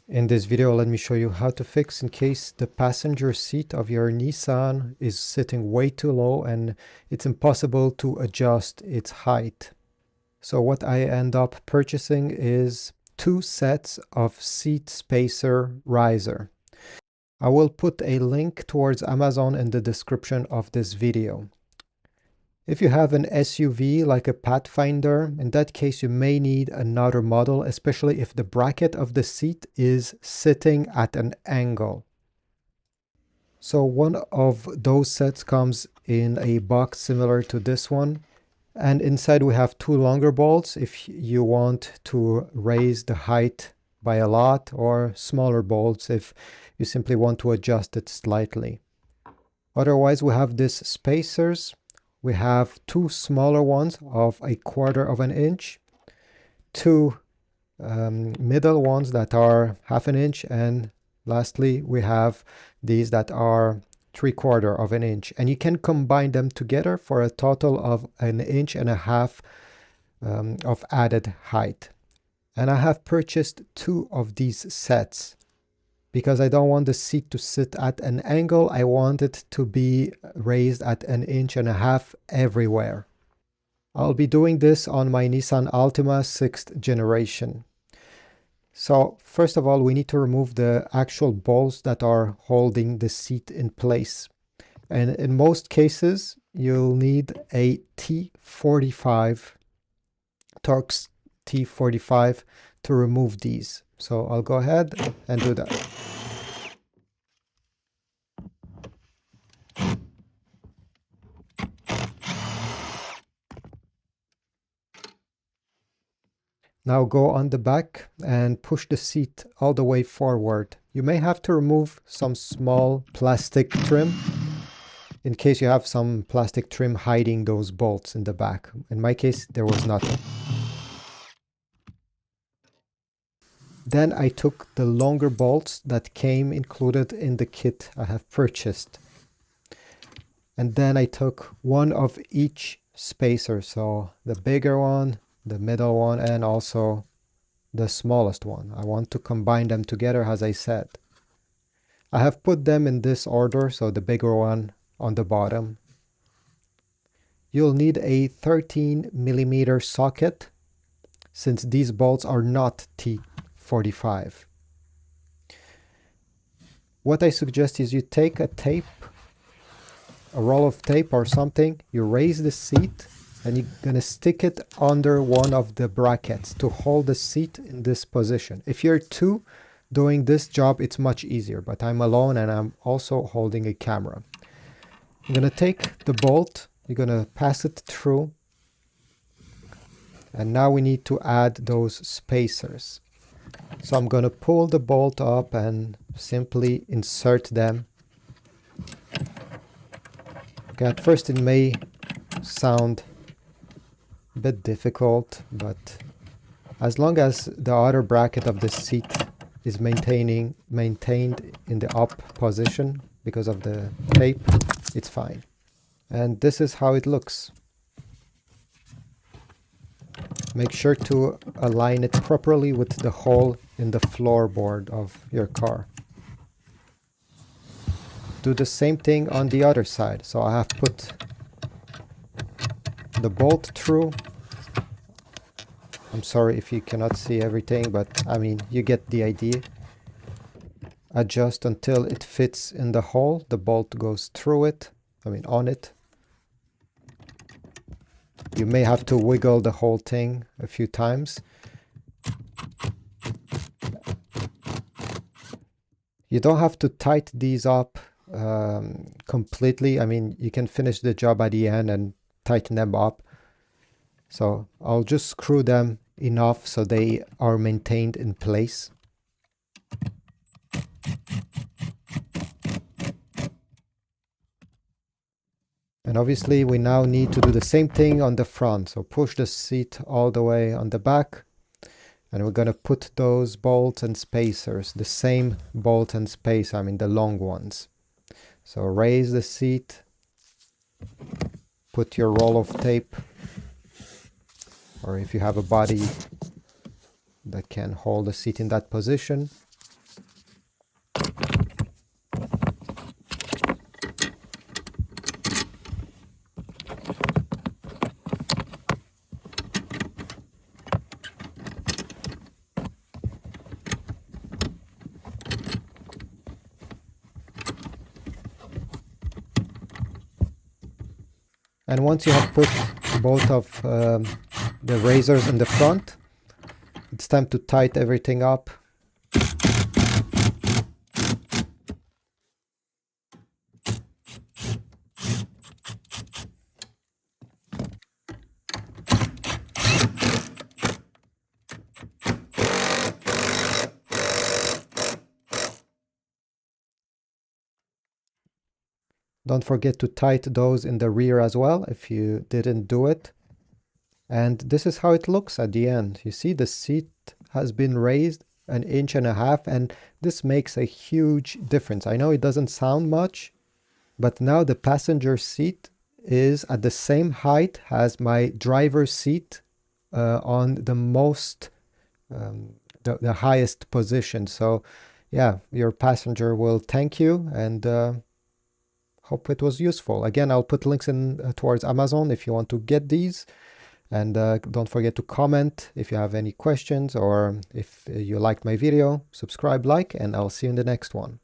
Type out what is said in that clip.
In this video, let me show you how to fix in case the passenger seat of your Nissan is sitting way too low and it's impossible to adjust its height. So what I end up purchasing is 2 sets of seat spacer riser. I will put a link towards Amazon in the description of this video. If you have an SUV like a Pathfinder, in that case you may need another model, especially if the bracket of the seat is sitting at an angle. So one of those sets comes in a box similar to this one. And inside we have 2 longer bolts if you want to raise the height by a lot, or smaller bolts if you simply want to adjust it slightly. Otherwise we have these spacers. We have 2 smaller ones of 1/4 of an inch, 2 middle ones that are 1/2 inch, and lastly we have these that are 3/4 of an inch. And you can combine them together for a total of 1.5 inches of added height. And I have purchased 2 of these sets because I don't want the seat to sit at an angle. I want it to be raised at 1.5 inches everywhere. I'll be doing this on my Nissan Altima 6th generation. So first of all, we need to remove the actual bolts that are holding the seat in place. And in most cases, you'll need a T45, Torx T45 to remove these. So I'll go ahead and do that. Now go on the back and push the seat all the way forward. You may have to remove some small plastic trim in case you have some plastic trim hiding those bolts in the back. In my case, there was nothing. Then I took the longer bolts that came included in the kit I have purchased. And then I took one of each spacer, so the bigger one, the middle one, and also the smallest one. I want to combine them together, as I said. I have put them in this order, so the bigger one on the bottom. You'll need a 13mm socket since these bolts are not T45. What I suggest is you take a roll of tape or something, you raise the seat, and you're going to stick it under one of the brackets to hold the seat in this position. If you're 2 doing this job, it's much easier, but I'm alone and I'm also holding a camera. I'm going to take the bolt, you're going to pass it through, and now we need to add those spacers. So I'm going to pull the bolt up and simply insert them. Okay, at first it may sound a bit difficult, but as long as the other bracket of the seat is maintained in the up position because of the tape, it's fine. And this is how it looks. Make sure to align it properly with the hole in the floorboard of your car. Do the same thing on the other side. So I have put the bolt through. I'm sorry if you cannot see everything, but I mean, you get the idea. Adjust until it fits in the hole. The bolt goes through it, on it. You may have to wiggle the whole thing a few times. You don't have to tighten these up completely. You can finish the job at the end and tighten them up. So I'll just screw them enough so they are maintained in place. And obviously we now need to do the same thing on the front. So push the seat all the way on the back. And we're going to put those bolts and spacers, the same bolt and spacer, the long ones. So raise the seat, put your roll of tape, or if you have a body that can hold the seat in that position, And once you have put both of the razors in the front, it's time to tighten everything up. Don't forget to tighten those in the rear as well if you didn't do it. And this is how it looks at the end. You see the seat has been raised 1.5 inches, and this makes a huge difference. I know it doesn't sound much, but now the passenger seat is at the same height as my driver's seat on the most, the highest position. So yeah, your passenger will thank you, and hope it was useful. Again, I'll put links in towards Amazon if you want to get these. And don't forget to comment if you have any questions, or if you liked my video, subscribe, like, and I'll see you in the next one.